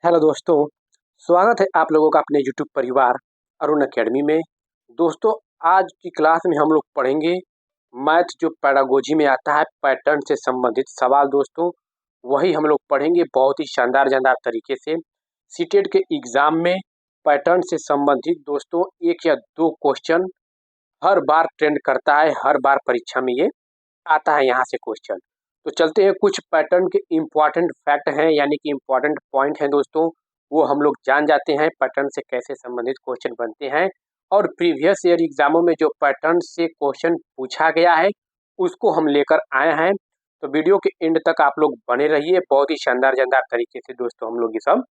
Hello दोस्तों, स्वागत है आप लोगों का अपने यूट्यूब परिवार अरुण अकेडमी में। दोस्तों, आज की क्लास में हम लोग पढ़ेंगे मैथ जो पैडागोजी में आता है, पैटर्न से संबंधित सवाल। दोस्तों, वही हम लोग पढ़ेंगे बहुत ही शानदार तरीके से। सीटेट के एग्जाम में पैटर्न से संबंधित दोस्तों 1 या 2 क्वेश्चन हर बार ट्रेंड करता है, हर बार परीक्षा में ये आता है यहाँ से क्वेश्चन। तो चलते हैं, कुछ पैटर्न के इम्पॉर्टेंट फैक्ट हैं, यानी कि इम्पॉर्टेंट पॉइंट हैं दोस्तों, वो हम लोग जान जाते हैं पैटर्न से कैसे संबंधित क्वेश्चन बनते हैं। और प्रीवियस ईयर एग्जामों में जो पैटर्न से क्वेश्चन पूछा गया है उसको हम लेकर आए हैं। तो वीडियो के एंड तक आप लोग बने रहिए, बहुत ही शानदार तरीके से दोस्तों हम लोग ये सब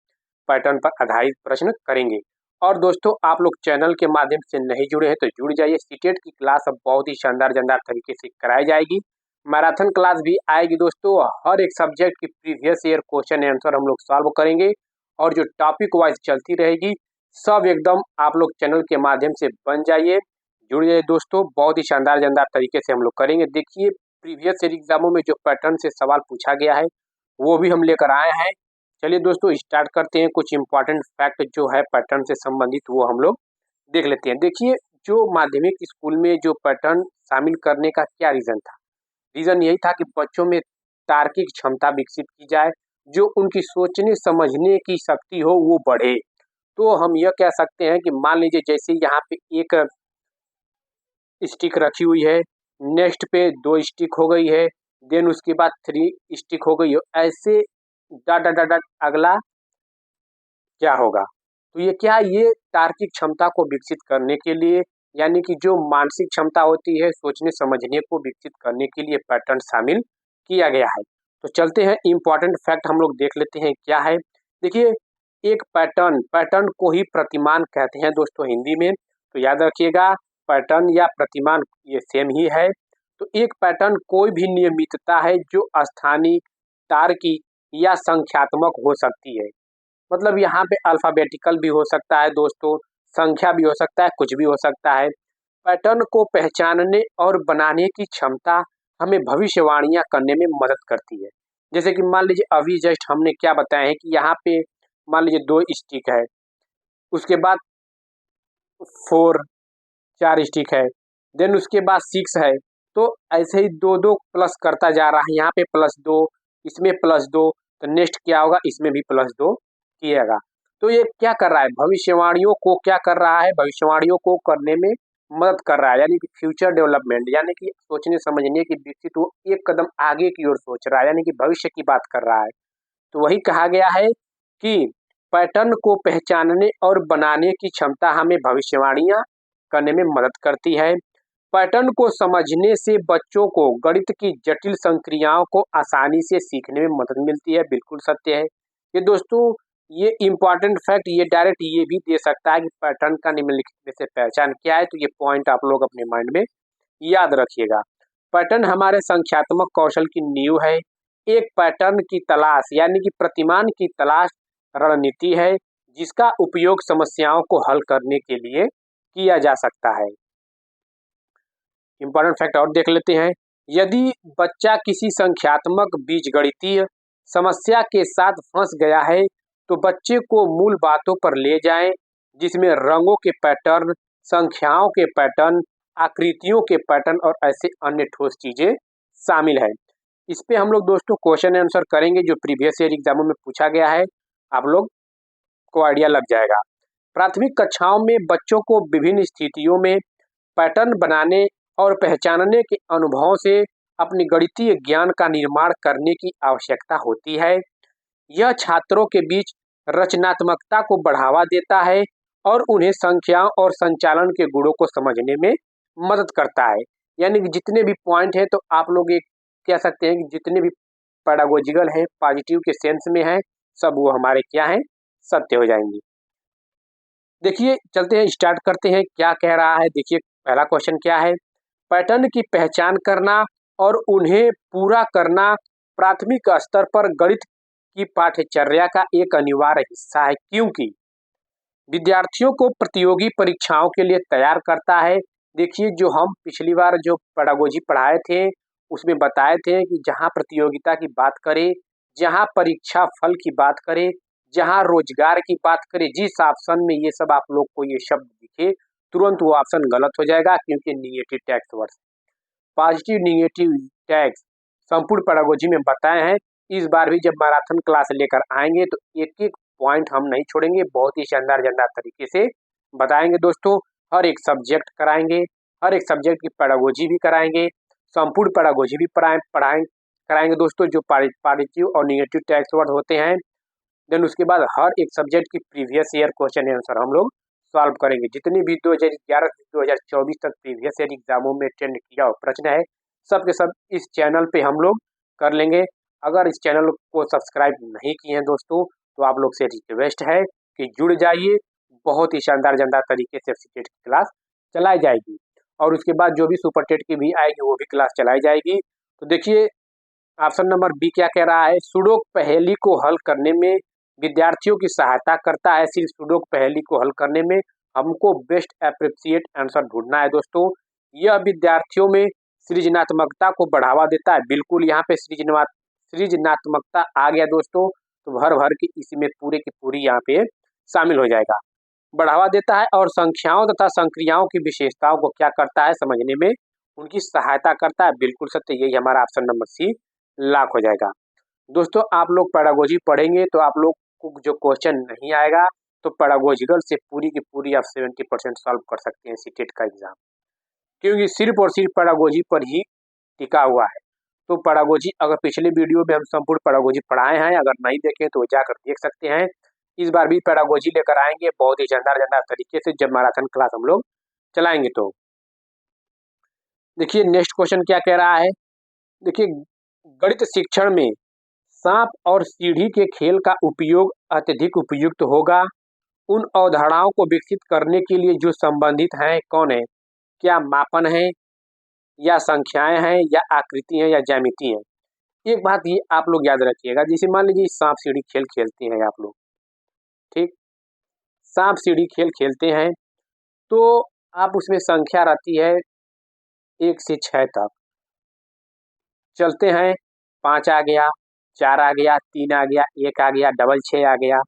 पैटर्न पर आधारित प्रश्न करेंगे। और दोस्तों, आप लोग चैनल के माध्यम से नहीं जुड़े हैं तो जुड़ जाइए। सीटेट की क्लास अब बहुत ही शानदार तरीके से कराई जाएगी। मैराथन क्लास भी आएगी दोस्तों, हर एक सब्जेक्ट की प्रीवियस ईयर क्वेश्चन आंसर हम लोग सॉल्व करेंगे और जो टॉपिक वाइज चलती रहेगी सब एकदम आप लोग चैनल के माध्यम से बन जाइए, जुड़ जाइए दोस्तों। बहुत ही शानदार तरीके से हम लोग करेंगे। देखिए, प्रीवियस ईयर एग्जामों में जो पैटर्न से सवाल पूछा गया है वो भी हम लेकर आए हैं। चलिए दोस्तों, स्टार्ट करते हैं। कुछ इंपॉर्टेंट फैक्ट जो है पैटर्न से संबंधित वो हम लोग देख लेते हैं। देखिए, जो माध्यमिक स्कूल में जो पैटर्न शामिल करने का क्या रीजन था? रीजन यही था कि बच्चों में तार्किक क्षमता विकसित की जाए, जो उनकी सोचने समझने की शक्ति हो वो बढ़े। तो हम यह कह सकते हैं कि मान लीजिए जैसे यहाँ पे एक स्टिक रखी हुई है, नेक्स्ट पे 2 स्टिक हो गई है, देन उसके बाद 3 स्टिक हो गई है, ऐसे डट डट डट अगला क्या होगा? तो ये क्या, ये तार्किक क्षमता को विकसित करने के लिए, यानी कि जो मानसिक क्षमता होती है सोचने समझने को विकसित करने के लिए पैटर्न शामिल किया गया है। तो चलते हैं, इंपॉर्टेंट फैक्ट हम लोग देख लेते हैं क्या है। देखिए, एक पैटर्न को ही प्रतिमान कहते हैं दोस्तों हिंदी में। तो याद रखिएगा, पैटर्न या प्रतिमान ये सेम ही है। तो एक पैटर्न कोई भी नियमितता है जो स्थानीय, तार्किक या संख्यात्मक हो सकती है। मतलब यहाँ पे अल्फाबेटिकल भी हो सकता है दोस्तों, संख्या भी हो सकता है, कुछ भी हो सकता है। पैटर्न को पहचानने और बनाने की क्षमता हमें भविष्यवाणियां करने में मदद करती है। जैसे कि मान लीजिए अभी जस्ट हमने क्या बताया है कि यहाँ पे मान लीजिए 2 स्टिक है, उसके बाद 4 4 स्टिक है, देन उसके बाद 6 है। तो ऐसे ही 2 2 प्लस करता जा रहा है, यहाँ पे +2, इसमें +2, तो नेक्स्ट क्या होगा, इसमें भी +2 किएगा। तो ये क्या कर रहा है, भविष्यवाणियों को क्या कर रहा है, भविष्यवाणियों को करने में मदद कर रहा है, यानी कि फ्यूचर डेवलपमेंट, यानी कि सोचने समझने की विकसित, वो एक कदम आगे की ओर सोच रहा है, यानी कि भविष्य की बात कर रहा है। तो वही कहा गया है कि पैटर्न को पहचानने और बनाने की क्षमता हमें भविष्यवाणियां करने में मदद करती है। पैटर्न को समझने से बच्चों को गणित की जटिल संक्रियाओं को आसानी से सीखने में मदद मिलती है। बिल्कुल सत्य है ये दोस्तों। ये इंपॉर्टेंट फैक्ट ये डायरेक्ट ये भी दे सकता है कि पैटर्न का निम्नलिखित में से पहचान क्या है। तो ये पॉइंट आप लोग अपने माइंड में याद रखिएगा। पैटर्न हमारे संख्यात्मक कौशल की नींव है। एक पैटर्न की तलाश यानी कि प्रतिमान की तलाश रणनीति है जिसका उपयोग समस्याओं को हल करने के लिए किया जा सकता है। इंपॉर्टेंट फैक्ट और देख लेते हैं। यदि बच्चा किसी संख्यात्मक बीजगणितीय समस्या के साथ फंस गया है तो बच्चे को मूल बातों पर ले जाएं, जिसमें रंगों के पैटर्न, संख्याओं के पैटर्न, आकृतियों के पैटर्न और ऐसे अन्य ठोस चीजें शामिल है। इस पे हम लोग दोस्तों क्वेश्चन आंसर करेंगे जो प्रीवियस ईयर एग्जामों में पूछा गया है, आप लोग को आइडिया लग जाएगा। प्राथमिक कक्षाओं में बच्चों को विभिन्न स्थितियों में पैटर्न बनाने और पहचानने के अनुभवों से अपनी गणितीय ज्ञान का निर्माण करने की आवश्यकता होती है। यह छात्रों के बीच रचनात्मकता को बढ़ावा देता है और उन्हें संख्याओं और संचालन के गुणों को समझने में मदद करता है। यानी कि जितने भी पॉइंट है तो आप लोग एक कह सकते हैं कि जितने भी पैडागोजिकल है, पॉजिटिव के सेंस में है, सब वो हमारे क्या है, सत्य हो जाएंगे। देखिए, चलते हैं, स्टार्ट करते हैं क्या कह रहा है। देखिए, पहला क्वेश्चन क्या है, पैटर्न की पहचान करना और उन्हें पूरा करना प्राथमिक स्तर पर गणित की पाठ्यचर्या का एक अनिवार्य हिस्सा है, क्योंकि विद्यार्थियों को प्रतियोगी परीक्षाओं के लिए तैयार करता है। देखिए, जो हम पिछली बार जो पेडागोजी पढ़ाए थे उसमें बताए थे कि जहाँ प्रतियोगिता की बात करें, जहाँ परीक्षा फल की बात करें, जहां रोजगार की बात करें, जिस ऑप्शन में ये सब आप लोग को ये शब्द दिखे, तुरंत वो ऑप्शन गलत हो जाएगा, क्योंकि negative tax word. Positive negative tax संपूर्ण पेडागोजी में बताए हैं। इस बार भी जब मैराथन क्लास लेकर आएंगे तो एक एक पॉइंट हम नहीं छोड़ेंगे, बहुत ही शानदार शानदार तरीके से बताएंगे दोस्तों। हर एक सब्जेक्ट कराएंगे, हर एक सब्जेक्ट की पेडागोजी भी कराएंगे, संपूर्ण पेडागोजी भी कराएंगे दोस्तों, जो पॉजिटिव और निगेटिव टैक्स वर्ड होते हैं। देन उसके बाद हर एक सब्जेक्ट की प्रीवियस ईयर क्वेश्चन आंसर हम लोग सॉल्व करेंगे। जितनी भी 2011 से 2024 तक प्रीवियस ईयर एग्जामों में अटेंड किया हो प्रश्न है, सब के सब इस चैनल पे हम लोग कर लेंगे। अगर इस चैनल को सब्सक्राइब नहीं किए हैं दोस्तों, तो आप लोग से रिक्वेस्ट है कि जुड़ जाइए। बहुत ही शानदार शानदार तरीके से सीटेट की क्लास चलाई जाएगी, और उसके बाद जो भी सुपर टेट की भी आएगी वो भी क्लास चलाई जाएगी। तो देखिए ऑप्शन नंबर बी क्या कह रहा है, सुडोकु पहेली को हल करने में विद्यार्थियों की सहायता करता है। सिर्फ सुडोकु पहेली को हल करने में हमको बेस्ट एप्रोप्रिएट आंसर ढूंढना है दोस्तों। यह विद्यार्थियों में सृजनात्मकता को बढ़ावा देता है। बिल्कुल यहाँ पे सृजनात्मकता आ गया दोस्तों, तो भर भर के इसमें पूरे की पूरी यहाँ पे शामिल हो जाएगा। बढ़ावा देता है और संख्याओं तथा संक्रियाओं की विशेषताओं को क्या करता है, समझने में उनकी सहायता करता है। बिल्कुल सत्य, यही हमारा ऑप्शन नंबर सी लॉक हो जाएगा। दोस्तों आप लोग पेडागोजी पढ़ेंगे तो आप लोग को जो क्वेश्चन नहीं आएगा, तो पेडागोजिकल से पूरी की पूरी आप 70% सॉल्व कर सकते हैं सीटेट का एग्जाम, क्योंकि सिर्फ और सिर्फ पेडागोजी पर ही टिका हुआ है। तो पेडागोजी, अगर पिछले वीडियो में हम संपूर्ण पेडागोजी पढ़ाए हैं, अगर नहीं देखें तो जाकर देख सकते हैं। इस बार भी पेडागोजी लेकर आएंगे बहुत ही शानदार शानदार तरीके से, जब मैराथन क्लास हम लोग चलाएंगे। तो देखिए नेक्स्ट क्वेश्चन क्या कह रहा है। देखिए गणित शिक्षण में सांप और सीढ़ी के खेल का उपयोग अत्यधिक उपयुक्त होगा। उन अवधारणाओं को विकसित करने के लिए जो संबंधित हैं कौन है? क्या मापन है, या संख्याएं हैं, या आकृति हैं, या ज्यामिति है? एक बात ये आप लोग याद रखिएगा, जैसे मान लीजिए सांप सीढ़ी खेल खेलते हैं आप लोग, ठीक, सांप सीढ़ी खेल खेलते हैं, तो आप उसमें संख्या रहती है 1 से 6 तक चलते हैं। 5 आ गया, 4 आ गया, 3 आ गया, 1 आ गया, डबल 6 आ गया,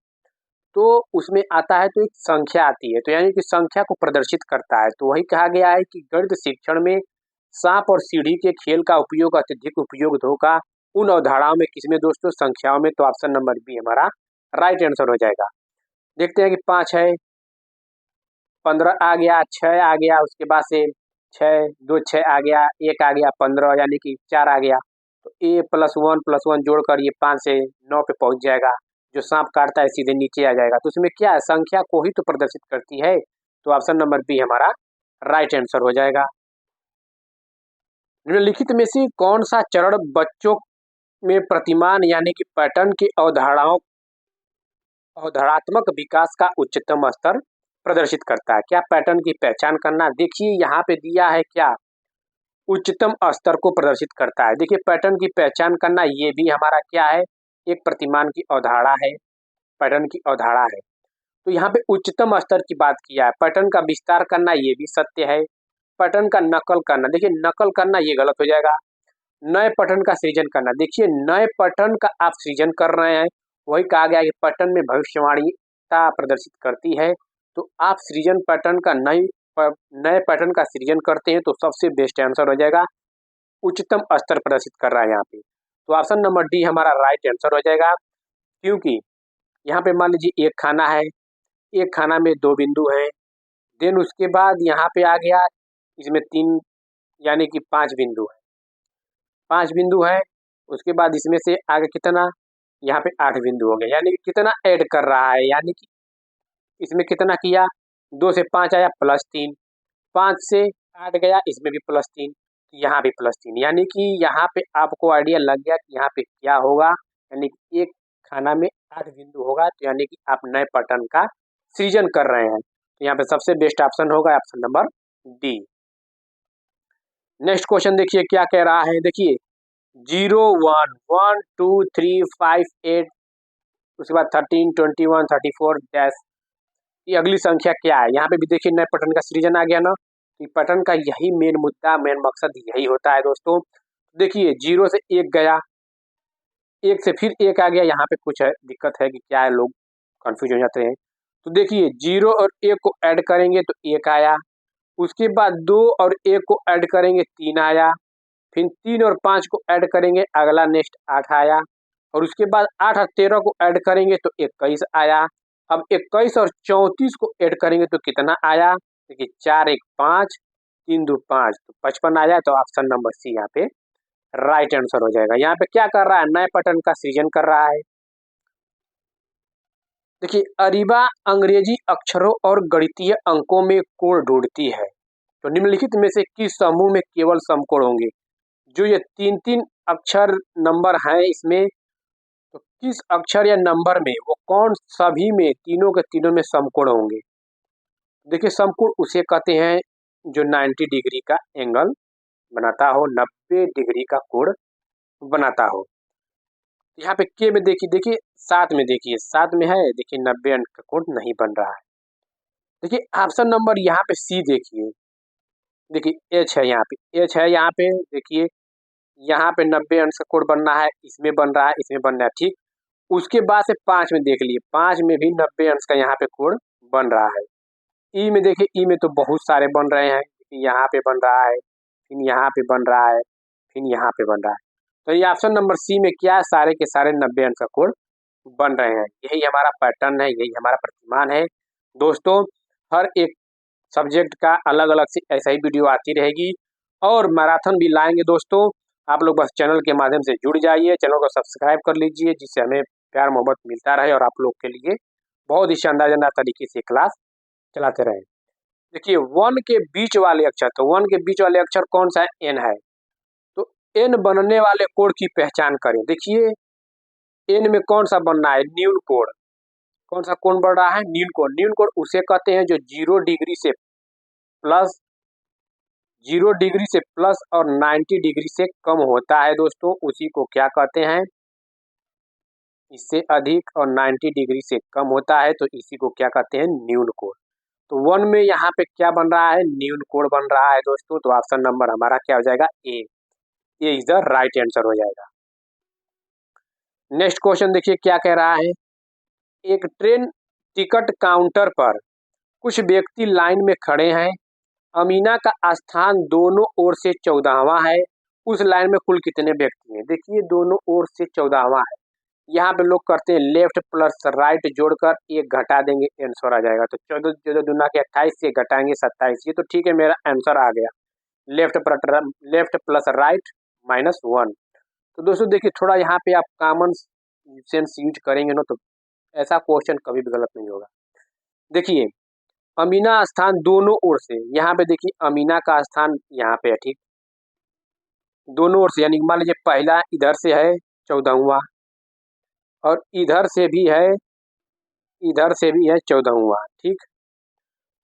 तो उसमें आता है तो एक संख्या आती है, तो यानी कि संख्या को प्रदर्शित करता है। तो वही कहा गया है कि गणित शिक्षण में सांप और सीढ़ी के खेल का उपयोग अत्यधिक उपयोग होगा। उन अवधारणाओं में किसमें दोस्तों? संख्याओं में। तो ऑप्शन नंबर बी हमारा राइट आंसर हो जाएगा। देखते हैं कि 5 है, 15 आ गया, 6 आ गया, उसके बाद से 6 2 6 आ गया, 1 आ गया, 15 यानी कि 4 आ गया। तो ए प्लस वन जोड़कर ये 5 से 9 पे पहुंच जाएगा। जो सांप काटता है सीधे नीचे आ जाएगा। तो उसमें क्या है, संख्या को ही तो प्रदर्शित करती है। तो ऑप्शन नंबर बी हमारा राइट आंसर हो जाएगा। निम्नलिखित में से कौन सा चरण बच्चों में प्रतिमान यानी कि पैटर्न की अवधारणात्मक विकास का उच्चतम स्तर प्रदर्शित करता है? क्या पैटर्न की पहचान करना, देखिए यहाँ पे दिया है क्या, उच्चतम स्तर को प्रदर्शित करता है। देखिए पैटर्न की पहचान करना ये भी हमारा क्या है, एक प्रतिमान की अवधारणा है, पैटर्न की अवधारणा है। तो यहाँ पे उच्चतम स्तर की बात किया है। पैटर्न का विस्तार करना ये भी सत्य है। पैटर्न का नकल करना, देखिए नकल करना ये गलत हो जाएगा। नए पैटर्न का सृजन करना, देखिए नए पैटर्न का आप सृजन कर रहे हैं, वही कहा गया कि पैटर्न में भविष्यवाणीता प्रदर्शित करती है। तो आप सृजन पैटर्न का नए पैटर्न का सृजन करते हैं, तो सबसे बेस्ट आंसर हो जाएगा। उच्चतम स्तर प्रदर्शित कर रहा है यहाँ पे। तो ऑप्शन नंबर डी हमारा राइट आंसर हो जाएगा, क्योंकि यहाँ पे मान लीजिए एक खाना है, एक खाना में 2 बिंदु हैं, देन उसके बाद यहाँ पे आ गया इसमें 3 यानी कि 5 बिंदु है, 5 बिंदु है। उसके बाद इसमें से आगे कितना, यहाँ पे 8 बिंदु हो गए, यानी कि कितना ऐड कर रहा है, यानी कि इसमें कितना किया, 2 से 5 आया +3, 5 से 8 गया, इसमें भी +3, यहाँ भी +3, यानी कि यहाँ पे आपको आइडिया लग गया कि यहाँ पे क्या होगा, यानी कि एक खाना में 8 बिंदु होगा। तो यानी कि आप नए पैटर्न का सृजन कर रहे हैं। तो यहाँ पे सबसे बेस्ट ऑप्शन होगा option number D. Next question देखिए क्या कह रहा है। देखिए 0 1 1 2 3 5 8, उसके बाद 13 21 34 डैश, ये अगली संख्या क्या है? यहाँ पे भी देखिए नए पैटर्न का सृजन आ गया ना। तो पैटर्न का यही मेन मुद्दा, मेन मकसद यही होता है दोस्तों। देखिए 0 से 1 गया, 1 से फिर 1 आ गया, यहाँ पे कुछ है दिक्कत है कि क्या है, लोग कंफ्यूज हो जाते हैं। तो देखिए 0 और 1 को ऐड करेंगे तो 1 आया, उसके बाद 2 और 1 को ऐड करेंगे 3 आया, फिर 3 और 5 को ऐड करेंगे अगला नेक्स्ट 8 आया, और उसके बाद 8 और 13 को ऐड करेंगे तो 21 आया। अब 21 और 34 को ऐड करेंगे तो कितना आया, देखिए 4 1 5 3 2 5 तो 55 आया। तो ऑप्शन नंबर सी यहाँ पे राइट आंसर हो जाएगा। यहाँ पे क्या कर रहा है, नए पैटर्न का सृजन कर रहा है। देखिए अरीबा अंग्रेजी अक्षरों और गणितीय अंकों में कोण ढूंढती है, तो निम्नलिखित में से किस समूह में केवल समकोण होंगे। जो ये 3 अक्षर नंबर हैं इसमें, तो किस अक्षर या नंबर में वो कौन सभी में तीनों के तीनों में समकोण होंगे। देखिए समकोण उसे कहते हैं जो 90 डिग्री का एंगल बनाता हो, 90 डिग्री का कोण बनाता हो। यहाँ पे के में देखिए 7 में, देखिए 7 में है, देखिए 90 अंक का कोण नहीं बन रहा है। देखिए ऑप्शन नंबर यहाँ पे सी देखिए, देखिए एच है यहाँ पे, एच है यहाँ पे, देखिए यहाँ पे 90 अंश का कोण बनना है, इसमें बन रहा है, इसमें बन रहा है, ठीक। उसके बाद से 5 में देख लिए, 5 में भी 90 अंश का यहाँ पे कोण बन रहा है। ई में देखिए, ई में तो बहुत सारे बन रहे हैं, यहाँ पे बन रहा है, फिर यहाँ पे बन रहा है, फिर यहाँ पे बन रहा है। तो ये ऑप्शन नंबर सी में क्या है, सारे के सारे 90 अंश का कोण बन रहे हैं। यही हमारा पैटर्न है, यही हमारा प्रतिमान है। दोस्तों हर एक सब्जेक्ट का अलग अलग से ऐसा ही वीडियो आती रहेगी, और मैराथन भी लाएंगे दोस्तों। आप लोग बस चैनल के माध्यम से जुड़ जाइए, चैनल को सब्सक्राइब कर लीजिए, जिससे हमें प्यार मोहब्बत मिलता रहे और आप लोग के लिए बहुत ही शानदार तरीके से क्लास चलाते रहे। देखिए 1 के बीच वाले अक्षर, तो 1 के बीच वाले अक्षर कौन सा है, एन है। तो एन बनने वाले कोण की पहचान करें। देखिए एन में कौन सा बनना है, न्यून कोण। कौन सा कोण बन रहा है, न्यून कोण। न्यून कोण उसे कहते हैं जो 0 डिग्री से प्लस, 0 डिग्री से प्लस और 90 डिग्री से कम होता है दोस्तों, उसी को क्या कहते हैं, इससे अधिक और 90 डिग्री से कम होता है तो इसी को क्या कहते हैं, न्यून कोण। तो 1 में यहाँ पे क्या बन रहा है, न्यून कोण बन रहा है दोस्तों। तो ऑप्शन नंबर हमारा क्या हो जाएगा, ए इज द राइट आंसर हो जाएगा। नेक्स्ट क्वेश्चन देखिए क्या कह रहा है। एक ट्रेन टिकट काउंटर पर कुछ व्यक्ति लाइन में खड़े हैं। अमीना का स्थान दोनों ओर से 14वां है। उस लाइन में कुल कितने व्यक्ति हैं। देखिए दोनों ओर से 14वां है। यहाँ पे लोग करते हैं लेफ्ट प्लस राइट जोड़कर एक घटा देंगे, आंसर आ जाएगा। तो 14 14 दूना के 28 से घटाएंगे 27, ये तो ठीक है, मेरा आंसर आ गया। Left plus right -1। तो दोस्तों देखिए थोड़ा यहाँ पे आप कॉमन सेंस यूज करेंगे ना, तो ऐसा क्वेश्चन कभी भी गलत नहीं होगा। देखिए अमीना स्थान दोनों ओर से, यहाँ पे देखिए अमीना का स्थान यहाँ पे है, ठीक, दोनों ओर से, यानी मान लीजिए पहला इधर से है 14वां, और इधर से भी है, इधर से भी है 14वां, ठीक।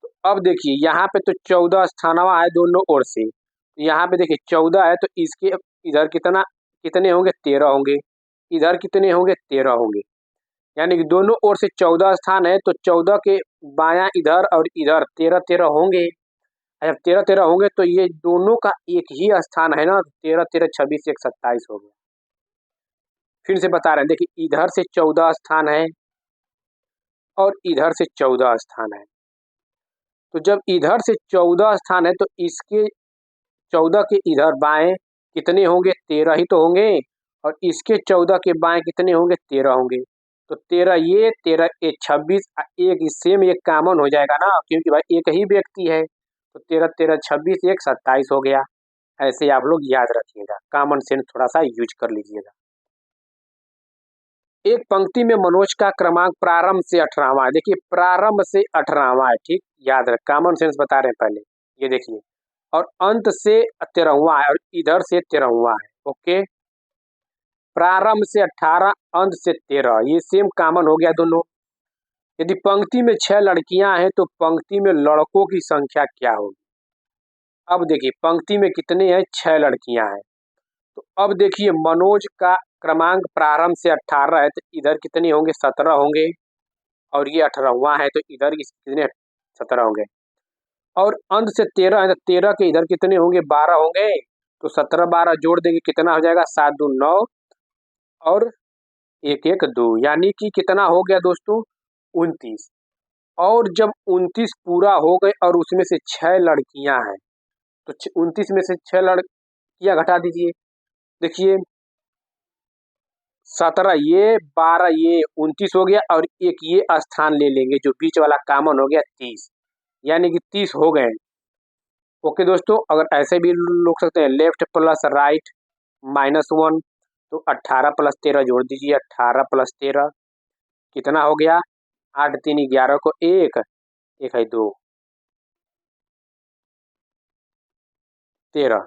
तो अब देखिए यहाँ पे तो 14 स्थानवा है दोनों ओर से, यहाँ पे देखिए 14 है तो इसके इधर कितने होंगे, 13 होंगे, इधर कितने होंगे, 13 होंगे, यानी कि दोनों ओर से 14 स्थान है तो 14 के बायां इधर और इधर 13 13 होंगे। जब 13 13 होंगे तो ये दोनों का एक ही स्थान है ना, 13 13 26 1 27 हो गया। फिर से बता रहे हैं, देखिए इधर से 14 स्थान है और इधर से 14 स्थान है। तो जब इधर से 14 स्थान है तो इसके 14 के इधर बाएं कितने होंगे, 13 ही तो होंगे, और इसके 14 के बाएं कितने होंगे, 13 होंगे। तो 13 ये 13 ये 26, एक सेम एक कॉमन हो जाएगा ना, क्योंकि भाई एक ही व्यक्ति है। तो 13 13 26 1 27 हो गया। ऐसे आप लोग याद रखिएगा, कॉमन सेंस थोड़ा सा यूज कर लीजिएगा। एक पंक्ति में मनोज का क्रमांक प्रारंभ से 18वां है। देखिए प्रारंभ से 18वां है, ठीक, याद रख, कॉमन सेंस बता रहे हैं पहले, ये देखिए, और अंत से 13वां है और इधर से 13वां है। ओके, प्रारंभ से 18, अंत से 13, ये सेम कॉमन हो गया दोनों। यदि पंक्ति में 6 लड़कियां हैं तो पंक्ति में लड़कों की संख्या क्या होगी। अब देखिए पंक्ति में कितने हैं, 6 लड़कियां हैं। तो अब देखिए मनोज का क्रमांक प्रारंभ से 18 है तो इधर कितने होंगे, 17 होंगे, और ये 18वां है तो इधर कितने, 17 होंगे, और अंत से 13 है तो 13 के इधर कितने होंगे, 12 होंगे। तो 17 12 जोड़ देंगे कितना हो जाएगा, 7 2 9 और 1 1 2, यानी कि कितना हो गया दोस्तों, 29। और जब 29 पूरा हो गए और उसमें से 6 लड़कियां हैं, तो 29 में से 6 लड़कियां घटा दीजिए। देखिए 17 ये, 12 ये, 29 हो गया और एक ये स्थान ले लेंगे जो बीच वाला कॉमन हो गया 30, यानी कि 30 हो गए। ओके दोस्तों, अगर ऐसे भी लोग सकते हैं लेफ्ट प्लस राइट -1, तो 18 प्लस 13 जोड़ दीजिए। 18 प्लस 13 कितना हो गया? 8 3 11 को 1, 1 है 2, 13,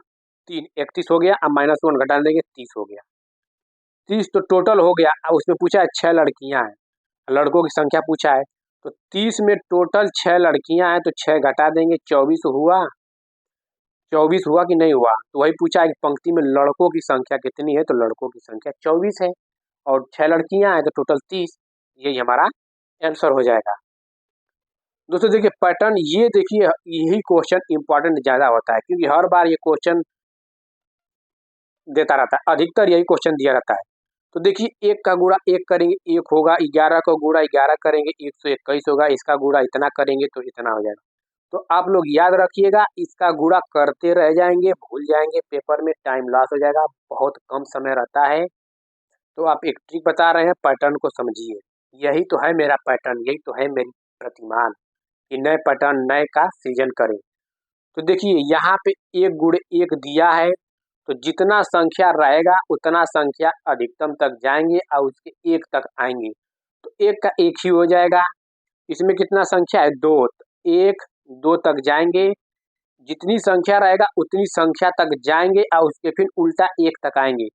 3 31 हो गया। अब -1 घटा देंगे, 30 हो गया। 30 तो टोटल हो गया। अब उसमें पूछा है 6 लड़कियां हैं, लड़कों की संख्या पूछा है, तो 30 में टोटल 6 लड़कियां हैं, तो 6 घटा देंगे, 24 हुआ। 24 हुआ कि नहीं हुआ? तो वही पूछा है कि पंक्ति में लड़कों की संख्या कितनी है, तो लड़कों की संख्या 24 है और 6 लड़कियां हैं, तो टोटल 30। यही हमारा आंसर हो जाएगा। दोस्तों देखिए पैटर्न, ये देखिए यही क्वेश्चन इंपॉर्टेंट ज़्यादा होता है, क्योंकि हर बार ये क्वेश्चन देता रहता है, अधिकतर यही क्वेश्चन दिया रहता है। तो देखिए 1 का गुणा 1 करेंगे 1 होगा, 11 का गुणा 11 करेंगे 121 होगा, इसका गुणा इतना करेंगे तो इतना हो जाएगा। तो आप लोग याद रखिएगा, इसका गुणा करते रह जाएंगे, भूल जाएंगे, पेपर में टाइम लॉस हो जाएगा, बहुत कम समय रहता है। तो आप एक ट्रिक बता रहे हैं, पैटर्न को समझिए। यही तो है मेरा पैटर्न, यही तो है मेरी प्रतिमान कि नए पैटर्न नए का सृजन करें। तो देखिए यहाँ पे 1 गुणे 1 दिया है, तो जितना संख्या रहेगा उतना संख्या अधिकतम तक जाएंगे और उसके 1 तक आएंगे, तो 1 का 1 ही हो जाएगा। इसमें कितना संख्या है? 2, 1 2 तक जाएंगे, जितनी संख्या रहेगा उतनी संख्या तक जाएंगे और उसके फिर उल्टा 1 तक आएंगे।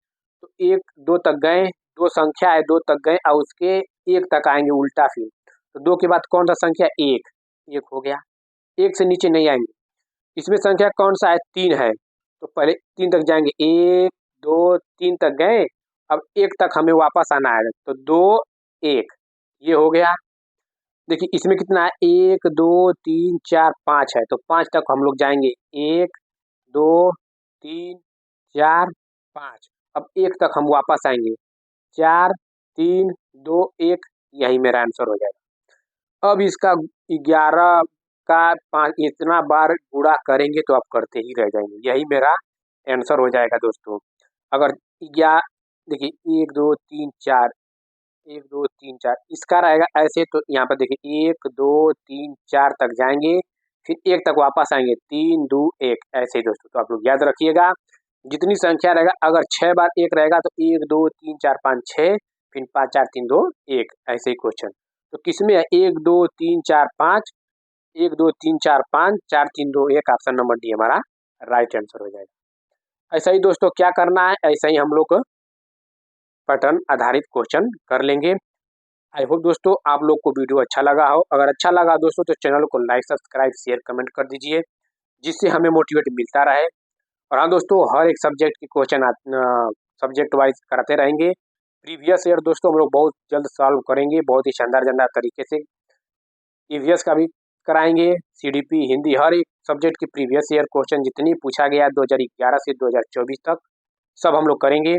तो 1 2 तक गए, 2 संख्या है 2 तक गए और उसके 1 तक आएंगे उल्टा फिर। तो 2 के बाद कौन सा संख्या? 1, 1 हो गया, 1 से नीचे नहीं आएंगे। इसमें संख्या कौन सा है? 3 है, तो पहले 3 तक जाएंगे, 1 2 3 तक गए, अब 1 तक हमें वापस आना है, तो 2 1 ये हो गया। देखिए इसमें कितना है? 1 2 3 4 5 है, तो 5 तक हम लोग जाएंगे, 1 2 3 4 5। अब 1 तक हम वापस आएंगे, 4 3 2 1, यही मेरा आंसर हो जाएगा। अब इसका 11 का 5 इतना बार गुणा करेंगे तो आप करते ही रह जाएंगे, यही मेरा आंसर हो जाएगा दोस्तों। अगर या देखिए 1 2 3 4, 1 2 3 4 इसका रहेगा ऐसे, तो यहाँ पर देखिए 1 2 3 4 तक जाएंगे, फिर 1 तक वापस आएंगे, 3 2 1 ऐसे ही दोस्तों। तो आप लोग याद रखिएगा, जितनी संख्या रहेगा, अगर 6 बार 1 रहेगा तो 1 2 3 4 5 6, फिर 5 4 3 2 1, ऐसे ही क्वेश्चन। तो किसमें है? 1 2 3 4 5, 1 2 3 4 5 4 3 2 1, ऑप्शन नंबर डी हमारा राइट आंसर हो जाएगा। ऐसा ही दोस्तों क्या करना है, ऐसा ही हम लोग पैटर्न आधारित क्वेश्चन कर लेंगे। आई होप दोस्तों आप लोग को वीडियो अच्छा लगा हो। अगर अच्छा लगा दोस्तों तो चैनल को लाइक सब्सक्राइब शेयर कमेंट कर दीजिए, जिससे हमें मोटिवेट मिलता रहे। और हाँ दोस्तों, हर एक सब्जेक्ट की क्वेश्चन सब्जेक्ट वाइज कराते रहेंगे। प्रीवियस ईयर दोस्तों हम लोग बहुत जल्द सॉल्व करेंगे, बहुत ही शानदार तरीके से। ईवीएस का भी कराएंगे, सीडीपी हिंदी, हर एक सब्जेक्ट की प्रीवियस ईयर क्वेश्चन जितनी पूछा गया 2011 से 2024 तक सब हम लोग करेंगे।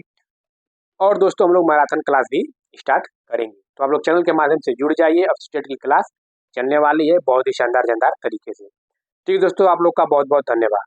और दोस्तों हम लोग मैराथन क्लास भी स्टार्ट करेंगे, तो आप लोग चैनल के माध्यम से जुड़ जाइए। अब स्टेट की क्लास चलने वाली है बहुत ही शानदार तरीके से। ठीक है दोस्तों, आप लोग का बहुत बहुत धन्यवाद।